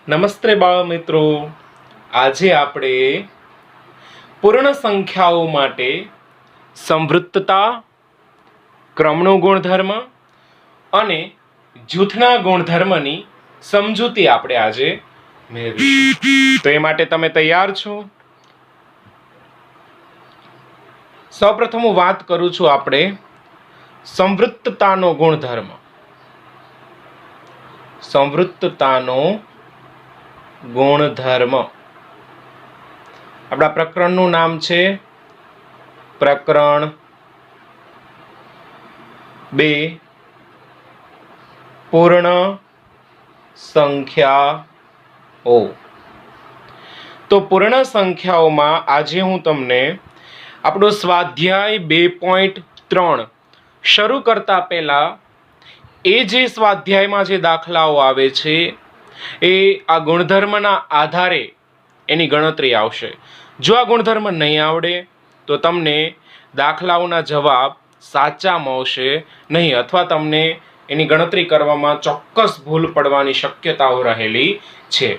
નમસ્તે બાળ મિત્રો, આજે આપણે પૂર્ણ સંખ્યાઓ માટે સંવૃત્તતા, ક્રમનો ગુણધર્મ અને જૂથના ગુણધર્મની સમજૂતી આપણે આજે મેળવીશું. તો એ માટે તમે તૈયાર છો? સૌપ્રથમ હું વાત કરું છું આપણે સંવૃત્તતાનો ગુણધર્મ. સંવૃત્તતાનો ગુણધર્મ આપણા પ્રકરણનું નામ છે પ્રકરણ 2 પૂર્ણ સંખ્યાઓ. તો પૂર્ણ સંખ્યાઓમાં આજે હું તમને આપણો સ્વાધ્યાય 2.3 શરૂ કરતા પહેલા એ જે સ્વાધ્યાયમાં જે દાખલાઓ આવે છે એ આ ગુણધર્મના આધારે એની ગણતરી આવશે. જો આ ગુણધર્મ નહીં આવડે તો તમને દાખલાઓના જવાબ સાચા મળશે નહીં, અથવા તમને એની ગણતરી કરવામાં ચોક્કસ ભૂલ પડવાની શક્યતાઓ રહેલી છે.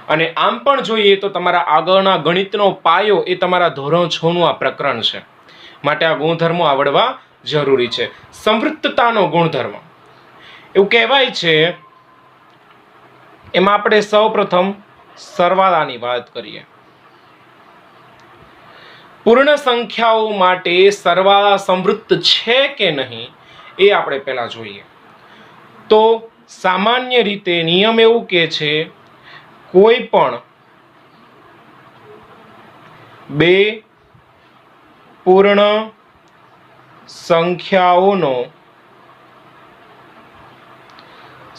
અને આમ પણ જોઈએ તો તમારા આગળના ગણિતનો પાયો એ તમારા ધોરણ 6 નું આ પ્રકરણ છે, માટે આ ગુણધર્મો આવડવા જરૂરી છે. સંવૃત્તતાનો ગુણધર્મ એવું કહેવાય છે, એમાં આપણે સૌપ્રથમ સરવાળાની વાત કરીએ. પૂર્ણ સંખ્યાઓ માટે સરવાળા સંવૃત્ત છે કે નહીં એ આપણે પહેલા જોઈએ. તો સામાન્ય રીતે નિયમ એવું કહે છે, કોઈ પણ બે પૂર્ણ સંખ્યાઓનો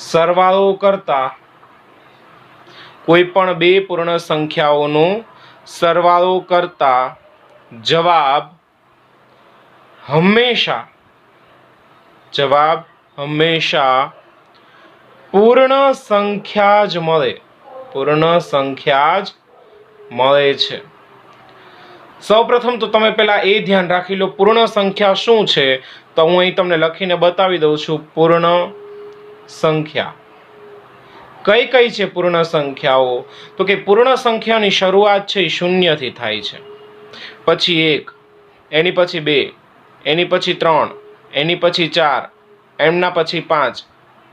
સરવાળો કરતા કોઈ પણ બે પૂર્ણ સંખ્યાઓનો સરવાળો કરતા જવાબ હંમેશા પૂર્ણ સંખ્યા જ મળે. પૂર્ણ સંખ્યા જ મળે છે. સૌપ્રથમ તો તમે પહેલા એ ધ્યાન રાખી લો, પૂર્ણ સંખ્યા શું છે. તો હું અહીં તમને લખીને બતાવી દઉં છું. પૂર્ણ સંખ્યા કઈ કઈ છે? પૂર્ણ સંખ્યાઓ તો કે પૂર્ણ સંખ્યાની શરૂઆત છે એ 0 થી થાય છે, પછી 1, એની પછી 2, એની પછી 3, એની પછી 4, એમના પછી 5,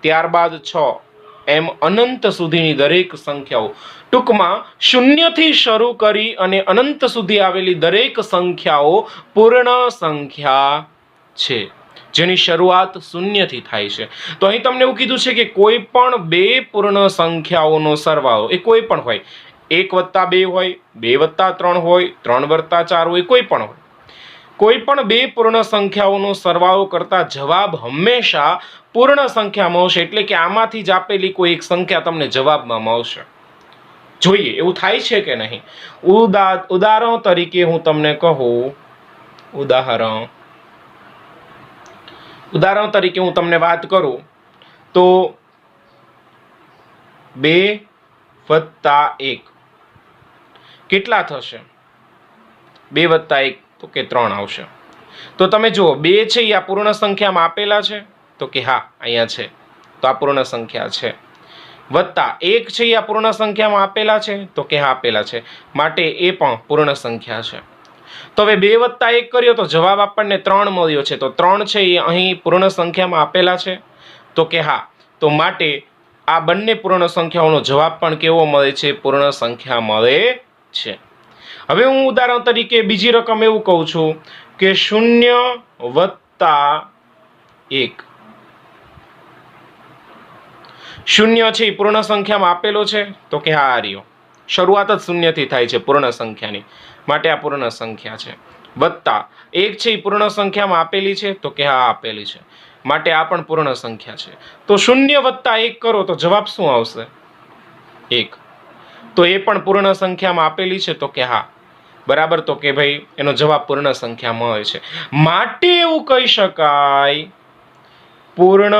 ત્યારબાદ 6, એમ અનંત સુધીની દરેક સંખ્યાઓ. ટૂંકમાં 0 થી શરૂ કરી અને અનંત સુધી આવેલી દરેક સંખ્યાઓ પૂર્ણ સંખ્યા છે, જેની શરૂઆત 0 થી થાય છે. તો અહીં તમને એવું કીધું છે કે કોઈ પણ બે પૂર્ણ સંખ્યાઓનો સરવાળો એ કોઈ પણ હોય, 1 + 2 હોય, 2 + 3 હોય, 3 + 4 હોય, કોઈ પણ હોય, કોઈ પણ બે પૂર્ણ સંખ્યાઓનો સરવાળો કરતા જવાબ હંમેશા પૂર્ણ સંખ્યા મળશે. એટલે કે આમાંથી જ આપેલી કોઈ એક સંખ્યા તમને જવાબમાં મળશે. જોઈએ એવું થાય છે કે નહીં. ઉદાહરણ તરીકે હું તમને કહું, ઉદાહરણ તરીકે હું તમને વાત કરું તો 2 + 1 કેટલા થશે? 2 + 1 તો કે 3 આવશે. તો તમે જુઓ, 2 છે એ આ પૂર્ણ સંખ્યામાં આપેલા છે, તો કે હા અહીંયા છે, તો આ પૂર્ણ સંખ્યા છે. વત્તા 1 છે એ આ પૂર્ણ સંખ્યામાં આપેલા છે, તો કે હા આપેલા છે, માટે એ પણ પૂર્ણ સંખ્યા છે. તો હવે 2 + 1 કર્યો તો જવાબ આપણને 3 મળ્યો છે. તો 3 છે એ અહીં પૂર્ણ સંખ્યામાં આપેલા છે, તો કે હા. તો માટે આ બંને પૂર્ણ સંખ્યાઓનો જવાબ પણ કેવો મળે છે? પૂર્ણ સંખ્યા મળે છે. હવે હું ઉદાહરણ તરીકે બીજી રકમ એવું કહું છું કે 0 + 1. 0 છે એ પૂર્ણ સંખ્યામાં આપેલો છે, તો કે હા આ રહ્યો. શરૂઆત જ 0 થી થાય છે પૂર્ણ સંખ્યાની, માટે આ પૂર્ણ સંખ્યા છે. વત્તા 1 છે એ પૂર્ણ સંખ્યામાં આપેલી છે, તો કે હા આપેલી છે, માટે આ પણ પૂર્ણ સંખ્યા છે. તો 0 + 1 કરો તો જવાબ શું આવશે? 1. તો એ પણ પૂર્ણ સંખ્યામાં આપેલી છે, તો કે હા બરાબર. તો કે ભાઈ એનો જવાબ પૂર્ણ સંખ્યા મળે છે. માટે એવું કહી શકાય, પૂર્ણ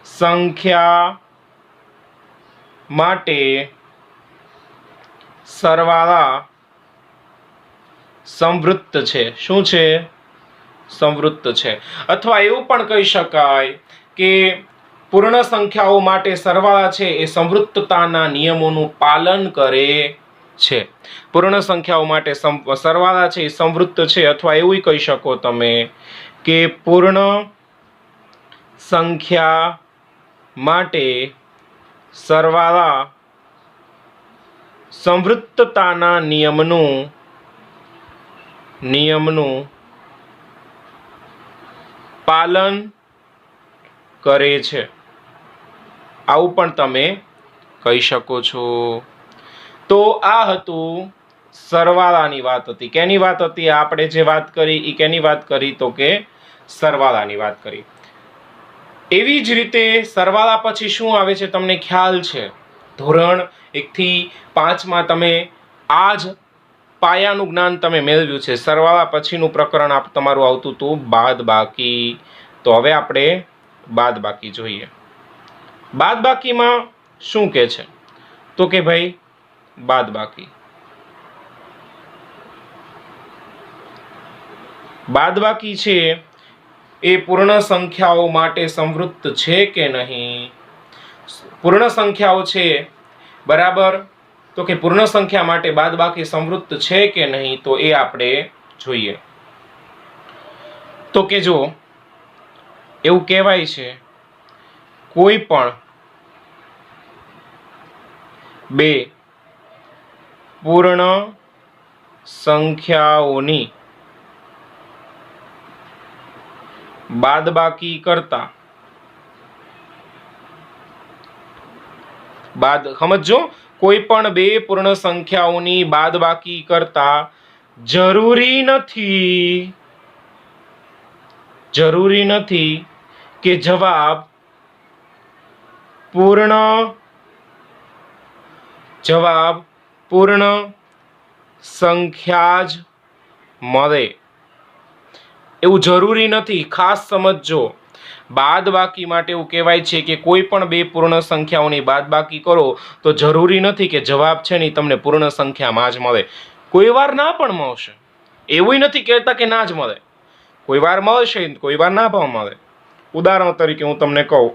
સંખ્યા માટે સરવાળા સંવૃત્ત છે. શું છે? સંવૃત્ત છે. અથવા એવું પણ કહી શકાય કે પૂર્ણ સંખ્યાઓ માટે સરવાળા છે એ સંવૃત્તતાના નિયમોનું પાલન કરે છે. પૂર્ણ સંખ્યાઓ માટે સરવાળા છે એ સંવૃત્ત છે, અથવા એવું કહી શકો તમે કે પૂર્ણ સંખ્યા માટે સરવાળા સંવૃત્તતાના નિયમનું પાલન કરે છે. આવું પણ તમે કહી શકો છો. તો આ હતું સરવાળાની વાત હતી. કેની વાત હતી? આપણે જે વાત કરી એ કેની વાત કરી? તો કે સરવાળાની વાત કરી. એવી જ રીતે સરવાળા પછી શું આવે છે તમને ખ્યાલ છે? ધોરણ 1 થી 5માં તમે આ જ પાયાનું જ્ઞાન તમે મેળવ્યું છે. સરવાળા પછીનું પ્રકરણ તમારું આવતું હતું બાદબાકી. તો હવે આપણે બાદબાકી જોઈએ. બાદબાકીમાં શું કે છે? તો કે ભાઈ બાદબાકી છે એ પૂર્ણ સંખ્યાઓ માટે સંવૃત્ત છે કે નહીં? પૂર્ણ સંખ્યાઓ છે બરાબર, તો કે પૂર્ણ સંખ્યા માટે બાદબાકી સંવૃત્ત છે કે નહીં, તો એ આપણે જોઈએ. તો કે જો એવું કહેવાય છે કોઈ પણ બે પૂર્ણ સંખ્યાઓની બાદબાકી કરતા સમજો, કોઈ પણ બે પૂર્ણ સંખ્યાઓની બાદબાકી કરતા જરૂરી નથી કે જવાબ પૂર્ણ સંખ્યા જ મળે. એવું જરૂરી નથી, ખાસ સમજજો. બાદબાકી માટે એવું કહેવાય છે કે કોઈ પણ બે પૂર્ણ સંખ્યાઓની બાદબાકી કરો તો જરૂરી નથી કે જવાબ છે ને તમને પૂર્ણ સંખ્યામાં જ મળે. કોઈ વાર ના પણ મળશે. એવું નથી કહેતા કે ના જ મળે. કોઈ વાર મળશે, કોઈ વાર ના પણ મળે. ઉદાહરણ તરીકે હું તમને કહું,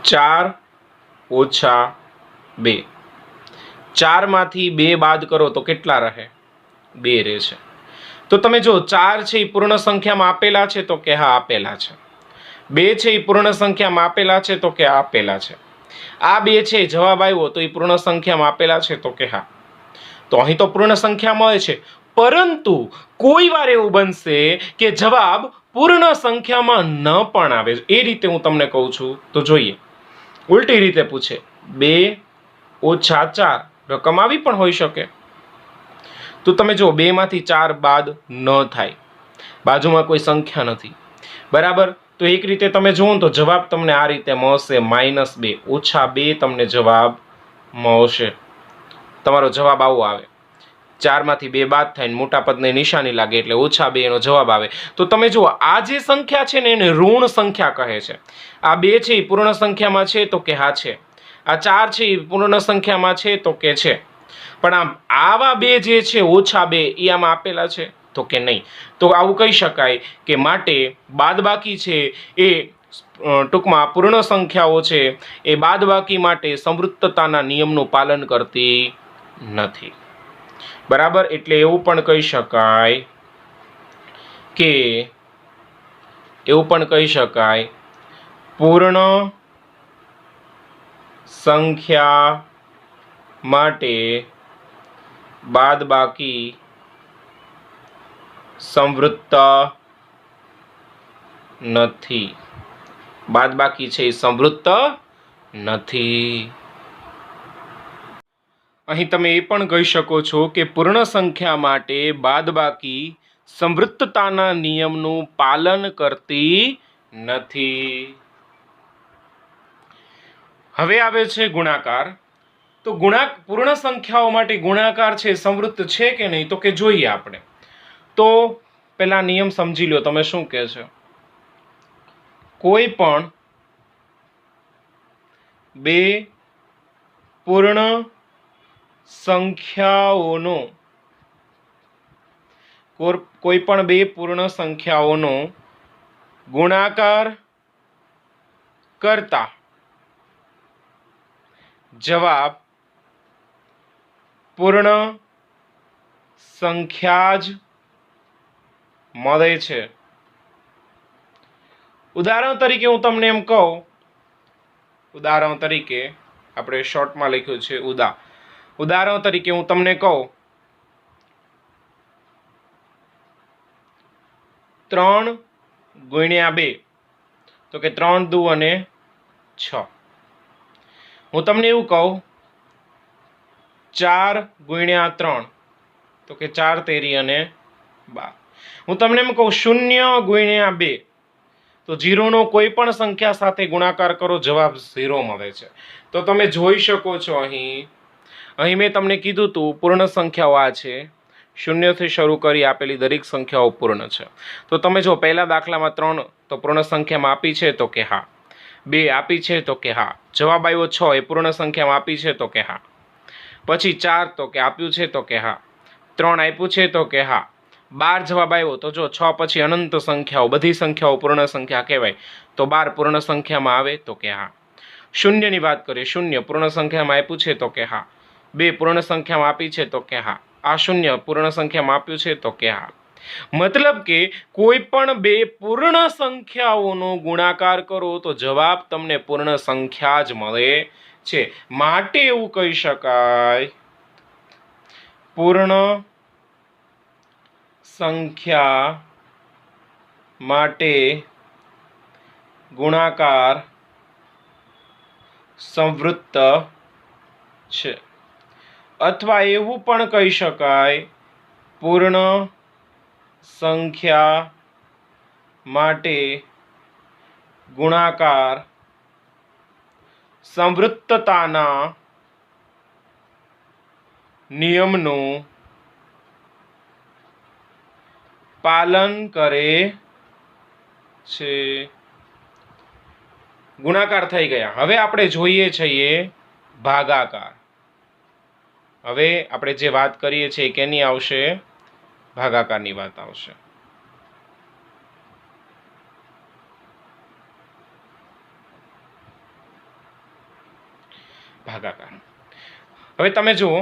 4 ઓછા 2. 4 માંથી 2 બાદ કરો તો કેટલા રહે? 2 રહે છે. તો તમે જો 4 છે એ પૂર્ણ સંખ્યામાં આપેલા છે? તો કે હા આપેલા છે. 2 છે એ પૂર્ણ સંખ્યામાં આપેલા છે? તો કે આપેલા છે. આ 2 છે જવાબ આવ્યો તો એ પૂર્ણ સંખ્યામાં આપેલા છે? તો કે હા. તો અહીં તો પૂર્ણ સંખ્યા મળે છે, પરંતુ કોઈ વાર એવું બનશે કે જવાબ પૂર્ણ સંખ્યામાં ન પણ આવે. એ રીતે હું તમને કહું છું. તો જોઈએ, ઉલટી રીતે પૂછે 2 ઓછા 4, રકમ આવી પણ હોઈ શકે. તો તમે જો 2 માંથી 4 બાદ ન થાય, બાજુમાં કોઈ સંખ્યા નથી બરાબર. તો એક રીતે તમે જુઓ તો જવાબ તમને આ રીતે મળશે -2, ઓછા 2 તમને જવાબ મળશે. તમારો જવાબ આવો આવે. 4 માંથી 2 બાદ થાય, મોટા પદની નિશાની લાગે એટલે ઓછા 2 એનો જવાબ આવે. તો તમે જુઓ આ જે સંખ્યા છે ને એને ઋણ સંખ્યા કહે છે. આ 2 છે એ પૂર્ણ સંખ્યામાં છે? તો કે હા છે. આ 4 છે એ પૂર્ણ સંખ્યામાં છે? તો કે છે. પણ આવા 2 જે છે ઓછા 2 એ આમાં આપેલા છે? તો કે નહીં. તો આવું કહી શકાય કે માટે બાદબાકી છે એ ટૂંકમાં પૂર્ણ સંખ્યાઓ છે એ બાદબાકી માટે સંવૃત્તતાના નિયમનું પાલન કરતી નથી બરાબર. એટલે એવું પણ કહી શકાય પૂર્ણ સંખ્યા માટે બાદબાકી સંવૃત્ત નથી. બાદબાકી છે એ સંવૃત્ત નથી. અહીં તમે એ પણ કહી શકો છો કે પૂર્ણ સંખ્યા માટે બાદબાકી સંવૃત્તતાના નિયમનું પાલન કરતી નથી. હવે આવે છે ગુણાકાર. તો પૂર્ણ સંખ્યાઓ માટે ગુણાકાર છે સંવૃત્ત છે કે નહીં? તો કે જોઈએ આપણે. તો પેલા નિયમ સમજી લો તમે શું કહે છે. કોઈ પણ બે પૂર્ણ સંખ્યાઓનો કોઈ પણ બે પૂર્ણ સંખ્યાઓનો ગુણાકાર કરતા જવાબ પૂર્ણ સંખ્યા જ મળે છે. ઉદાહરણ તરીકે હું તમને એમ કહું, ઉદાહરણ તરીકે આપણે શોર્ટમાં લખ્યું છે ઉદાહરણ તરીકે હું તમને કહું 3 ગુણ્યા 2, તો કે 3 દુ અને 6. હું તમને એવું કહું 4 ગુણ્યા 3, તો કે 4 તેરી અને 12. હું તમને એમ કહું 0 ગુણ્યા 2, તો 0 નો કોઈ પણ સંખ્યા સાથે ગુણાકાર કરો, જવાબ 0 મળે છે. તો તમે જોઈ શકો છો અહીં મેં તમને કીધું હતું પૂર્ણ સંખ્યાઓ આ છે, શૂન્યથી શરૂ કરી આપેલી દરેક સંખ્યાઓ પૂર્ણ છે. તો તમે જો પહેલા દાખલામાં 3 તો પૂર્ણ સંખ્યામાં આપી છે તો કે હા, 2 આપી છે તો કે હા, જવાબ આવ્યો 6 એ પૂર્ણ સંખ્યામાં આપી છે તો કે હા, પછી 4 તો કે આપ્યું છે તો કે હા, 3 આપ્યું છે તો કે હા, 12 જવાબ આવ્યો. તો જો 6 પછી અનંત સંખ્યાઓ, બધી સંખ્યાઓ પૂર્ણ સંખ્યા કહેવાય, તો 12 પૂર્ણ સંખ્યામાં આવે તો કે હા. શૂન્યની વાત કરીએ, 0 પૂર્ણ સંખ્યામાં આપ્યું છે તો કે હા, 2 પૂર્ણ સંખ્યામાં આપી છે તો કે હા, આ 0 પૂર્ણ સંખ્યામાં આપ્યું છે તો કે હા. મતલબ કે કોઈ પણ બે પૂર્ણ સંખ્યાઓનો ગુણાકાર કરો તો જવાબ તમને પૂર્ણ સંખ્યા જ મળે છે. માટે એવું કહી શકાય પૂર્ણ સંખ્યા માટે ગુણાકાર સંવૃત્ત છે. અથવા એવું પણ કહી શકાય પૂર્ણ સંખ્યા માટે ગુણાકાર સંવૃત્તતાના નિયમનું પાલન કરે છે. ગુણાકાર થઈ ગયા. હવે આપણે જોઈએ છીએ ભાગાકાર. હવે આપણે જે વાત કરીએ છીએ કેની આવશે? ભાગાકારની વાત આવશે. ભાગાકાર. હવે તમે જુઓ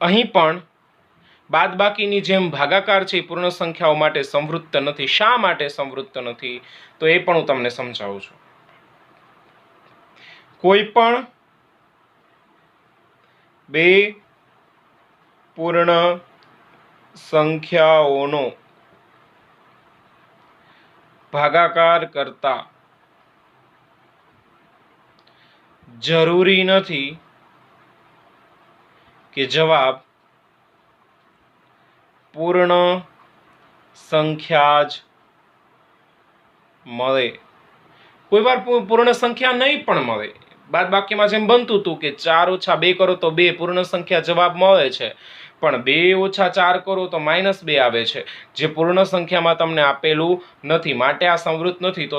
અહીં પણ બાદબાકીની જેમ ભાગાકાર છે પૂર્ણ સંખ્યાઓ માટે સંવૃત્ત નથી. શા માટે સંવૃત્ત નથી તો એ પણ હું તમને સમજાવું છું. કોઈ પણ બે પૂર્ણ સંખ્યાઓનો ભાગાકાર કરતા જરૂરી નથી કે જવાબ પૂર્ણ સંખ્યા જ મળે. કોઈ વાર પૂર્ણ સંખ્યા નહીં પણ મળે. બાદબાકીમાં જેમ બનતું હતું કે 4 - 2 કરો તો 2 પૂર્ણ સંખ્યા જવાબ મળે છે, પણ 2 - 4 કરો તો -2 આવે છે, જે પૂર્ણ સંખ્યામાં તમને આપેલું નથી. માટે આ સંવૃત્ત નથી. તો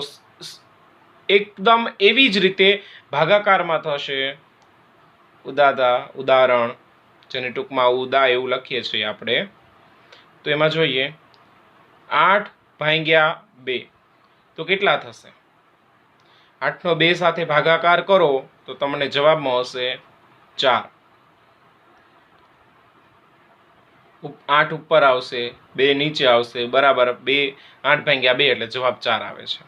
એકદમ એવી જ રીતે ભાગાકારમાં થશે. ઉદાહરણ જેને ટૂંકમાં ઉદા એવું લખીએ છીએ આપણે, તો એમાં જોઈએ 8/2 તો કેટલા થશે? 8 નો 2 સાથે ભાગાકાર કરો તો તમને જવાબ મળશે 4. 8 ઉપર આવશે, 2 નીચે આવશે, બરાબર 2 8/2 એટલે જવાબ 4 આવે છે.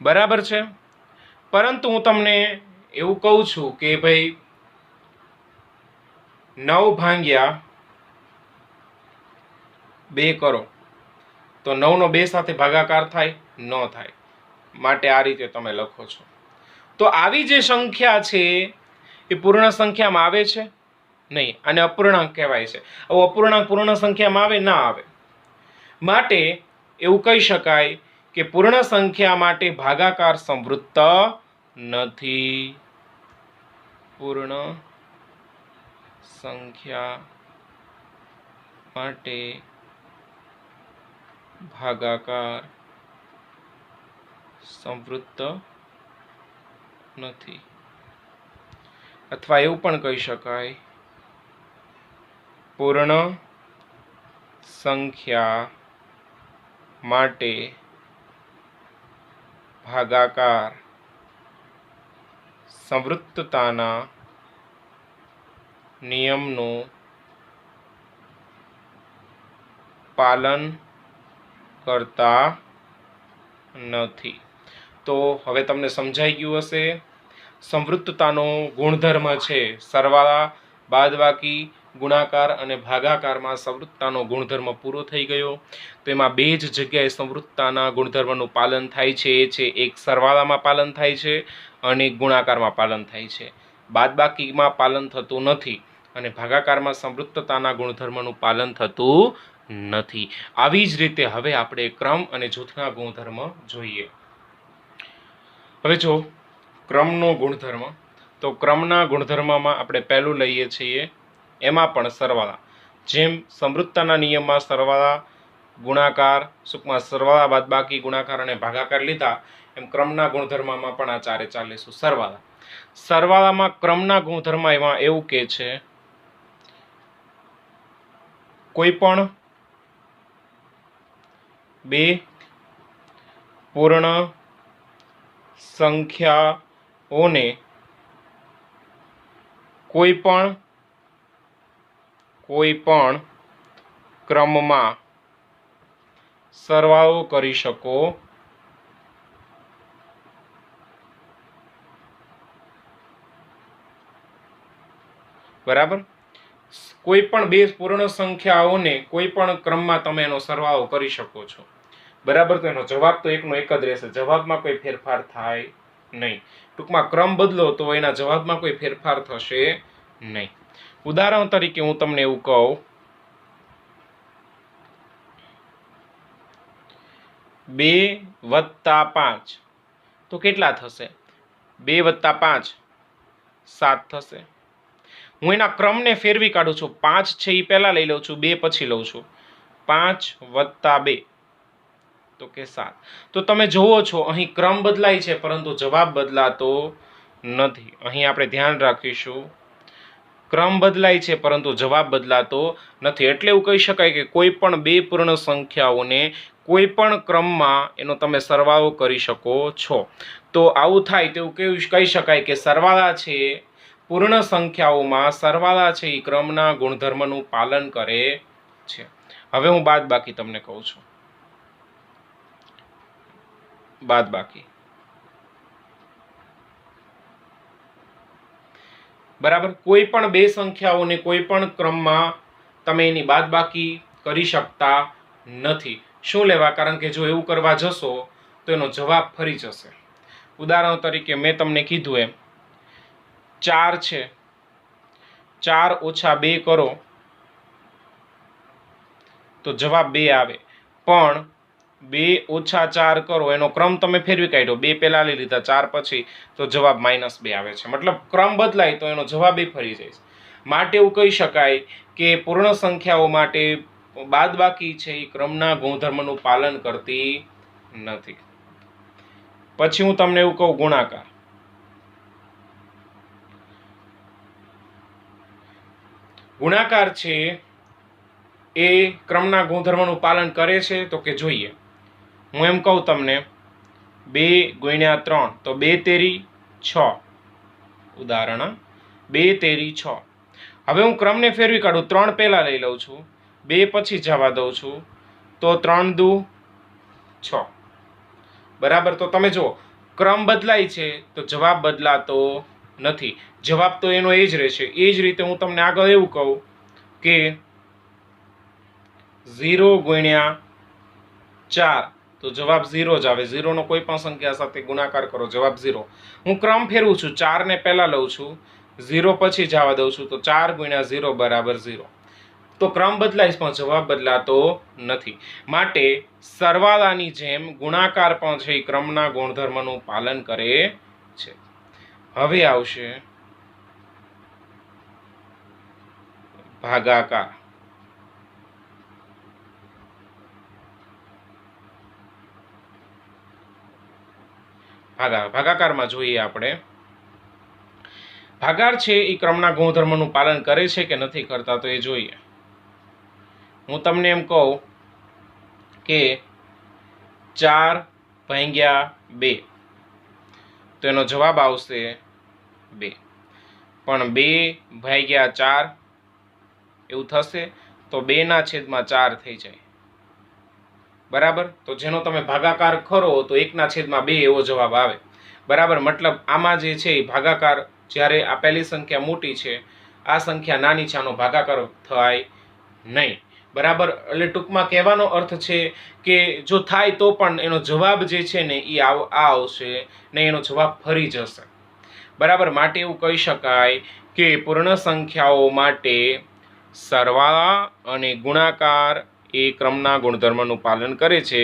બરાબર છે. પરંતુ હું તમને એવું કહું છું કે ભાઈ 9/2 કરો તો 9 નો 2 સાથે ભાગાકાર થાય? ન થાય. માટે આ રીતે તમે લખો છો. તો આવી જે સંખ્યા છે એ પૂર્ણ સંખ્યામાં આવે છે નહીં, અને અપૂર્ણાંક કહેવાય છે. હવે અપૂર્ણાંક પૂર્ણ સંખ્યામાં આવે? ના આવે. માટે એવું કહી શકાય કે પૂર્ણ સંખ્યા માટે ભાગાકાર સંવૃત્ત નથી. પૂર્ણ સંખ્યા માટે ભાગાકાર સંવૃત્ત નથી. અથવા એવું પણ કહી શકાય પૂર્ણ સંખ્યા માટે ભાગાકાર સંવૃત્તતાના નિયમનું પાલન કરતા નથી. તો હવે તમને સમજાઈ ગયું હશે. સંવૃત્તતાનો ગુણધર્મ છે સરવાળા, બાદબાકી, ગુણાકાર અને ભાગાકારમાં સંવૃત્તતાનો ગુણધર્મ પૂરો થઈ ગયો. તો એમાં બે જ જગ્યાએ સંવૃત્તતાના ગુણધર્મનું પાલન થાય છે. એ છે એક સરવાળામાં પાલન થાય છે અને એક ગુણાકારમાં પાલન થાય છે. બાદબાકીમાં પાલન થતું નથી અને ભાગાકારમાં સંવૃત્તતાના ગુણધર્મનું પાલન થતું નથી. આવી જ રીતે હવે આપણે ક્રમ અને જૂથના ગુણધર્મ જોઈએ. હવે જો ક્રમનો ગુણધર્મ, તો ક્રમના ગુણધર્મમાં આપણે પહેલું લઈએ છીએ એમાં પણ સરવાળા. જેમ સંવૃત્તતાના નિયમમાં સરવાળા, ગુણાકાર, ટૂંકમાં સરવાળા, બાદબાકી, ગુણાકાર અને ભાગાકાર લીધા, એમ ક્રમના ગુણધર્મમાં પણ આ ચારે ચાર લઈશું. સરવાળા. સરવાળામાં ક્રમના ગુણધર્મ એમાં એવું કે છે કોઈ પણ બે પૂર્ણ સંખ્યાઓને કોઈ પણ ક્રમમાં સરવાળો કરી શકો. બરાબર. કોઈ પણ બે પૂર્ણ સંખ્યાઓને કોઈ પણ ક્રમમાં તમે એનો સરવાળો કરી શકો છો. બરાબર. તો એનો જવાબ તો એકનો એક જ રહેશે. જવાબમાં કોઈ ફેરફાર થાય નહીં. ટૂંકમાં ક્રમ બદલો તો એના જવાબમાં કોઈ ફેરફાર થશે નહીં. ઉદાહરણ તરીકે હું તમને એવું કહું, 2 + 5 તો કેટલા થશે? 2 + 5 7 થશે. હું એના ક્રમને ફેરવી કાઢું છું. 5 છે એ પહેલા લઈ લઉં છું, 2 પછી લઉં છું. 5 + 2 તો કે 7. તો તમે જોવો છો અહીં ક્રમ બદલાય છે પરંતુ જવાબ બદલાતો નથી. અહીં આપણે ધ્યાન રાખીશું, ક્રમ બદલાય છે પરંતુ જવાબ બદલાતો નથી. એટલે એવું કહી શકાય કે કોઈ પણ બે પૂર્ણ સંખ્યાઓને કોઈ પણ ક્રમમાં એનો તમે સરવાળો કરી શકો છો. તો આવું થાય તો એવું કહી શકાય કે સરવાળા છે પૂર્ણ સંખ્યાઓમાં સરવાળા છે એ ક્રમના ગુણધર્મનું પાલન કરે છે. હવે હું બાદબાકી તમને કહું છું. બાદબાકી. બરાબર. કોઈ પણ બે સંખ્યાઓને કોઈ પણ ક્રમમાં તમે એની બાદબાકી કરી શકતા નથી. શું લેવા? કારણ કે જો એવું કરવા જશો તો એનો જવાબ ફરી જશે. ઉદાહરણ તરીકે મેં તમને કીધું એમ 4 છે, 4 - 2 કરો તો જવાબ 2 આવે. પણ 2 - 4 કરો એનો ક્રમ તમે ફેરવી કાઢ્યો, 2 પહેલા લઈ લીધા, 4 પછી, તો જવાબ -2 આવે છે. મતલબ ક્રમ બદલાય તો એનો જવાબ એ ફરી જાય છે. માટે એવું કહી શકાય કે પૂર્ણ સંખ્યાઓ માટે બાદબાકી છે એ ક્રમના ગુણધર્મનું પાલન કરતી નથી. પછી હું તમને એવું કહું ગુણાકાર. ગુણાકાર છે એ ક્રમના ગુણધર્મનું પાલન કરે છે તો કે જોઈએ. હું એમ કહું તમને 2 × 3 તો 2 તેરી 6. ઉદાહરણ 2 તેરી 6. હવે હું ક્રમને ફેરવી કાઢું, 3 પહેલા લઈ લઉં છું, 2 પછી જવા દઉં છું, તો 3 દુ 6. બરાબર. તો તમે જુઓ ક્રમ બદલાય છે તો જવાબ બદલાતો નથી. જવાબ તો એનો એ જ રહેશે. એ જ રીતે હું તમને આગળ એવું કહું કે 0 × 4 તો જવાબ 0 જ આવે. 0 નો કોઈ પણ સંખ્યા સાથે ગુણાકાર કરો, જવાબ 0. હું ક્રમ ફેરવું છું, 4 ને પહેલા લઉં છું, 0 પછી જવા દઉં છું, તો 4 × 0 = 0. તો ક્રમ બદલાય પણ જવાબ બદલાતો નથી. માટે સરવાળાની જેમ ગુણાકાર પણ છે એ ક્રમના ગુણધર્મનું પાલન કરે છે. હવે આવશે ભાગાકાર. ભાગાકારમાં જોઈએ આપણે. ભાગાકાર છે એ ક્રમના ગુણધર્મનું પાલન કરે છે કે નથી કરતા તો એ જોઈએ. હું તમને એમ કહું કે 4 ભાગ્યા 2 તો એનો જવાબ આવશે 2, પણ 2 ભાગ્યા 4 એવું થશે તો 2/4 થઈ જાય, બરાબર. તો જેનો તમે ભાગાકાર કરો તો 1/2 એવો જવાબ આવે, બરાબર. મતલબ આમાં જે છે એ ભાગાકાર, જ્યારે આ પહેલી સંખ્યા મોટી છે, આ સંખ્યા નાની છે, આનો ભાગાકાર થાય નહીં, બરાબર. એટલે ટૂંકમાં કહેવાનો અર્થ છે કે જો થાય તો પણ એનો જવાબ જે છે ને એ આ આવશે ને, એનો જવાબ ફરી જશે, બરાબર. માટે એવું કહી શકાય કે પૂર્ણ સંખ્યાઓ માટે સરવાળા અને ગુણાકાર એ ક્રમના ગુણધર્મનું પાલન કરે છે,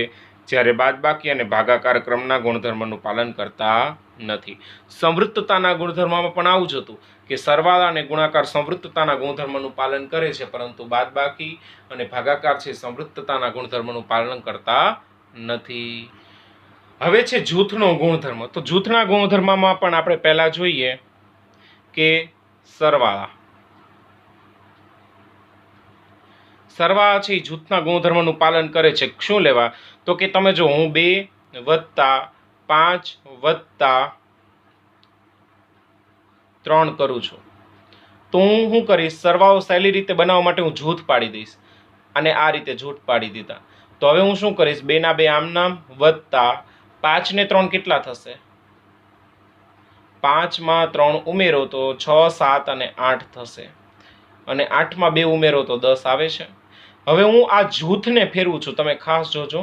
જ્યારે બાદબાકી અને ભાગાકાર ક્રમના ગુણધર્મનું પાલન કરતા નથી. સંવૃત્તતાના ગુણધર્મમાં પણ આવું જ હતું કે સરવાળા અને ગુણાકાર સંવૃત્તતાના ગુણધર્મનું પાલન કરે છે, પરંતુ બાદબાકી અને ભાગાકાર છે સંવૃત્તતાના ગુણધર્મનું પાલન કરતા નથી. હવે છે જૂથનો ગુણધર્મ. તો જૂથના ગુણધર્મમાં પણ આપણે પહેલા જોઈએ કે સરવાળા છે એ જૂથના ગુણધર્મનું પાલન કરે છે. શું લેવા? તો કે તમે જો હું 2 + 5 + 3 કરું છું, તો હું શું કરીશ? સરવાળો સહેલી રીતે બનાવવા માટે હું જૂથ પાડી દઈશ, અને આ રીતે જૂથ પાડી દીધા. તો હવે હું શું કરીશ? 2 ના 2 આમ નામ વત્તા 5 ને 3 કેટલા થશે? 5 માં 3 ઉમેરો તો 6, 7 અને 8 થશે, અને 8 માં 2 ઉમેરો તો 10 આવે છે. હવે હું આ જૂથને ફેરવું છું, તમે ખાસ જોજો,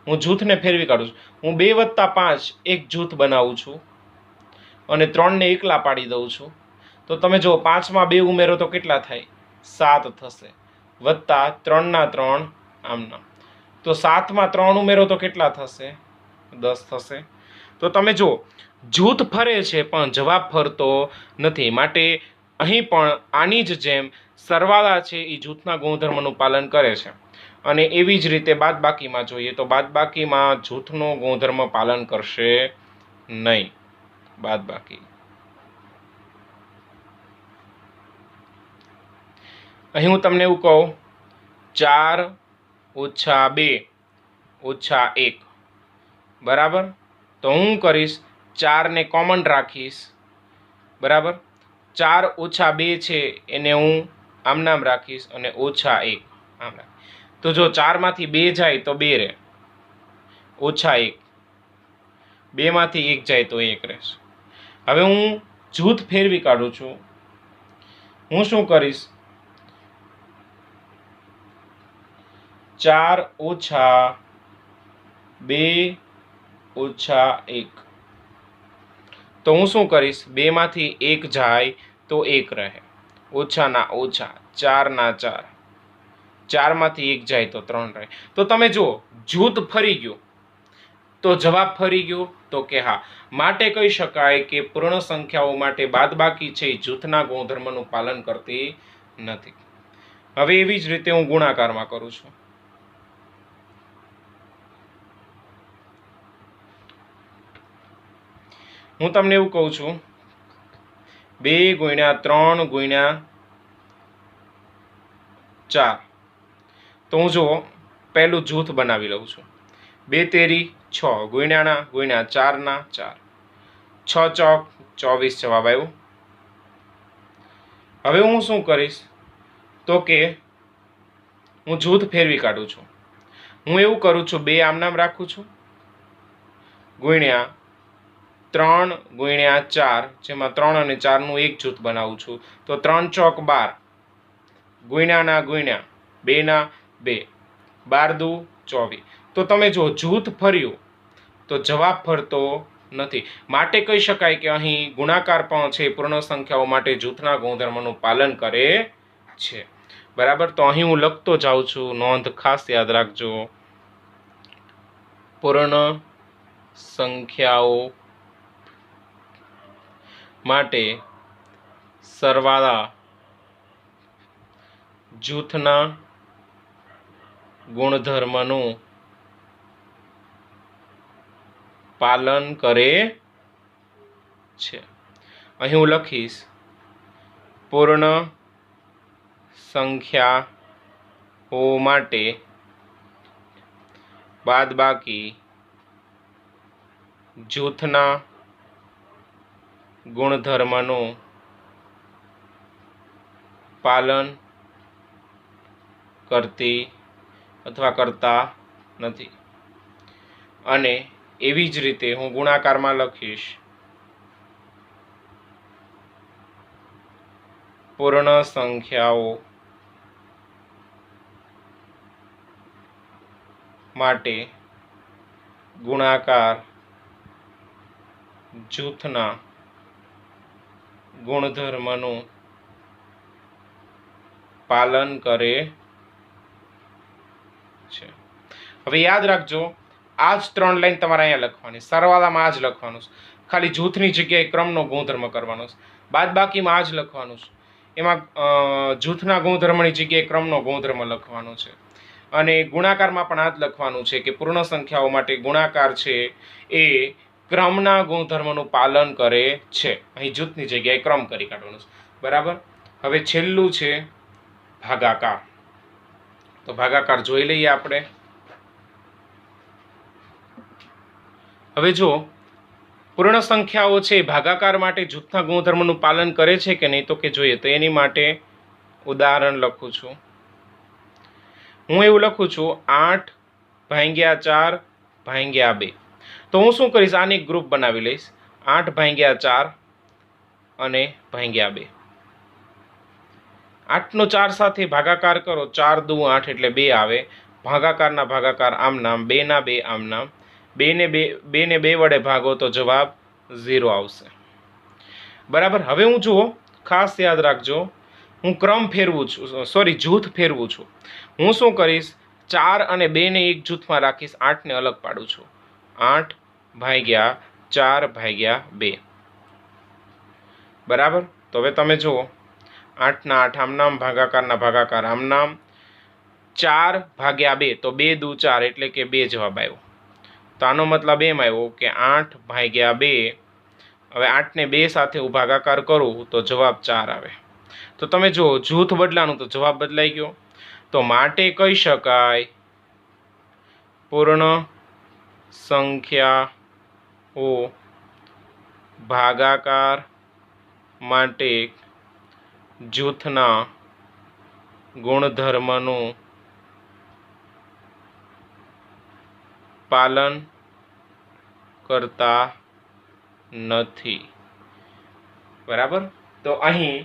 હું જૂથને ફેરવી કાઢું છું. હું 2 + 5 એક જૂથ બનાવું છું અને 3 ને એકલા પાડી દઉં છું. તો તમે જો 5 માં 2 ઉમેરો તો કેટલા થાય? 7 થશે, વત્તા 3 ના 3 આમના, તો 7 માં 3 ઉમેરો તો કેટલા થશે? 10 થશે. તો તમે જો જૂથ ફરે છે પણ જવાબ ફરતો નથી. માટે અહીં પણ આની જ જેમ સરવાળા છે એ જૂથના ગુણધર્મનું પાલન કરે છે, અને એવી જ રીતે બાદબાકીમાં જોઈએ તો બાદબાકીમાં જૂથનો ગુણધર્મ પાલન કરશે નહીં. બાદબાકી અહીં હું તમને એવું કહું 4 - 2 - 1, બરાબર. તો હું કરીશ 4 ને કોમન રાખીશ, બરાબર. 4 - 2 છે એને હું આમ નામ રાખીશ, અને -1 આમ રાખીશ. તો જો 4 માંથી 2 જાય તો 2 રહે, -1, 2 માંથી 1 જાય તો 1 રહેશે. હવે હું જૂથ ફેરવી કાઢું છું. હું શું કરીશ? 4 - 2 - 1, તો હું શું કરીશ? 2 માંથી 1 જાય તો 1 રહે, ઓછા ના ઓછા, 4 ના 4, 4 માંથી 1 જાય તો 3 રહે. તો તમે જુઓ જૂથ ફરી ગયું તો જવાબ ફરી ગયો, તો કે હા. માટે કહી શકાય કે પૂર્ણ સંખ્યાઓ માટે બાદબાકી છે જૂથના ગુણધર્મનું પાલન કરતી નથી. હવે એવી જ રીતે હું ગુણાકારમાં કરું છું. હું તમને એવું કહું છું 2 × 3 × 4. તો હું જુઓ પહેલું જૂથ બનાવી લઉં છું. 2 તેરી 6, ગુણ્યાના ગુણ્યા 4 ના 4, 6 ચોક 24 જવાબ આવ્યો. હવે હું શું કરીશ? તો કે હું જૂથ ફેરવી કાઢું છું. હું એવું કરું છું 2 આમ નામ રાખું છું, ગુણ્યા 3 × 4, જેમાં 3 અને 4 નું એક જૂથ બનાવું છું. તો 3 ચોક 12, ગુણ્યાના ગુણ્યા 2 ના 2, 12 દુ 24. તો તમે જો જૂથ ફર્યું તો જવાબ ફરતો નથી. માટે કહી શકાય કે અહીં ગુણાકાર પણ છે પૂર્ણ સંખ્યાઓ માટે જૂથના ગુણધર્મનું પાલન કરે છે, બરાબર. તો અહીં હું લખતો જાઉં છું, નોંધ ખાસ યાદ રાખજો. પૂર્ણ સંખ્યાઓ માટે સરવાળા જૂથના ગુણધર્મનું પાલન કરે છે. અહીં હું લખીશ પૂર્ણ સંખ્યાઓ માટે બાદબાકી જૂથના ગુણધર્મનું પાલન કરતી અથવા કરતા નથી. અને એવી જ રીતે હું ગુણાકારમાં લખીશ પૂર્ણ સંખ્યાઓ માટે ગુણાકાર જૂથના ગુણધર્મનું પાલન કરે છે. હવે યાદ રાખજો, આ જ 3 લાઈન તમારે અહીંયા લખવાની, સરવાળામાં આ જ લખવાનું છે, ખાલી જૂથની જગ્યાએ ક્રમનો ગુણધર્મ કરવાનો છે, બાદબાકીમાં આ જ લખવાનું છે, એમાં જૂથના ગુણધર્મની જગ્યાએ ક્રમનો ગુણધર્મ લખવાનો છે. અને ગુણાકારમાં પણ આ જ લખવાનું છે કે પૂર્ણ સંખ્યાઓ માટે ગુણાકાર છે એ ક્રમના ગુણધર્મનું પાલન કરે છે. અહીં જૂથની જગ્યાએ ક્રમ કરી કાઢવાનું છે. બરાબર. હવે છેલ્લું છે ભાગાકાર. તો ભાગાકાર જોઈ લઈએ આપણે. હવે જો પૂર્ણ સંખ્યાઓ છે ભાગાકાર માટે જૂથના ગુણધર્મનું પાલન કરે છે કે નહીં, તો કે જોઈએ. તો એની માટે ઉદાહરણ લખું છું. હું એવું લખું છું 8/4/2. તો હું શું કરીશ, આની એક ગ્રુપ બનાવી લઈશ, 8/4 અને /2. 8નો 4 સાથે ભાગાકાર કરો, 4 દુ 8 એટલે 2 આવે. ભાગાકારના ભાગાકાર આમ નામ, 2 ના 2 આમ નામ, 2 ને 2 વડે ભાગો તો જવાબ 0 આવશે. બરાબર. હવે હું જુઓ, ખાસ યાદ રાખજો, હું ક્રમ ફેરવું છું, જૂથ ફેરવું છું. હું શું કરીશ, 4 અને 2 ને એક જૂથમાં રાખીશ, 8 ને અલગ પાડું છું. 8/4/2. બરાબર. તો હવે તમે જુઓ, 8 ના 8 આમ નામ, ભાગાકારના ભાગાકાર આમ નામ, 4/2 તો 2 દુ 4 એટલે કે 2 જવાબ આવ્યો. તો આનો મતલબ એમ આવ્યો કે 8/2. હવે 8 ને 2 સાથે હું ભાગાકાર કરું તો જવાબ 4 આવે. તો તમે જુઓ, જૂથ બદલાનું તો જવાબ બદલાઈ ગયો. તો માટે કહી શકાય પૂર્ણ સંખ્યાઓ ભાગાકાર માટે જૂથના ગુણધર્મનું પાલન કરતા નથી. બરાબર. તો અહીં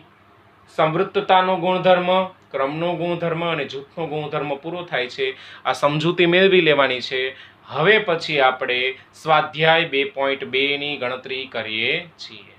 સમવૃત્તતાનો ગુણધર્મ, ક્રમનો ગુણધર્મ અને જૂથનો ગુણધર્મ પૂરો થાય છે. આ સમજૂતી મેળવી લેવાની છે. હવે પછી આપણે સ્વાધ્યાય 2.2 ની ગણતરી કરીએ છીએ.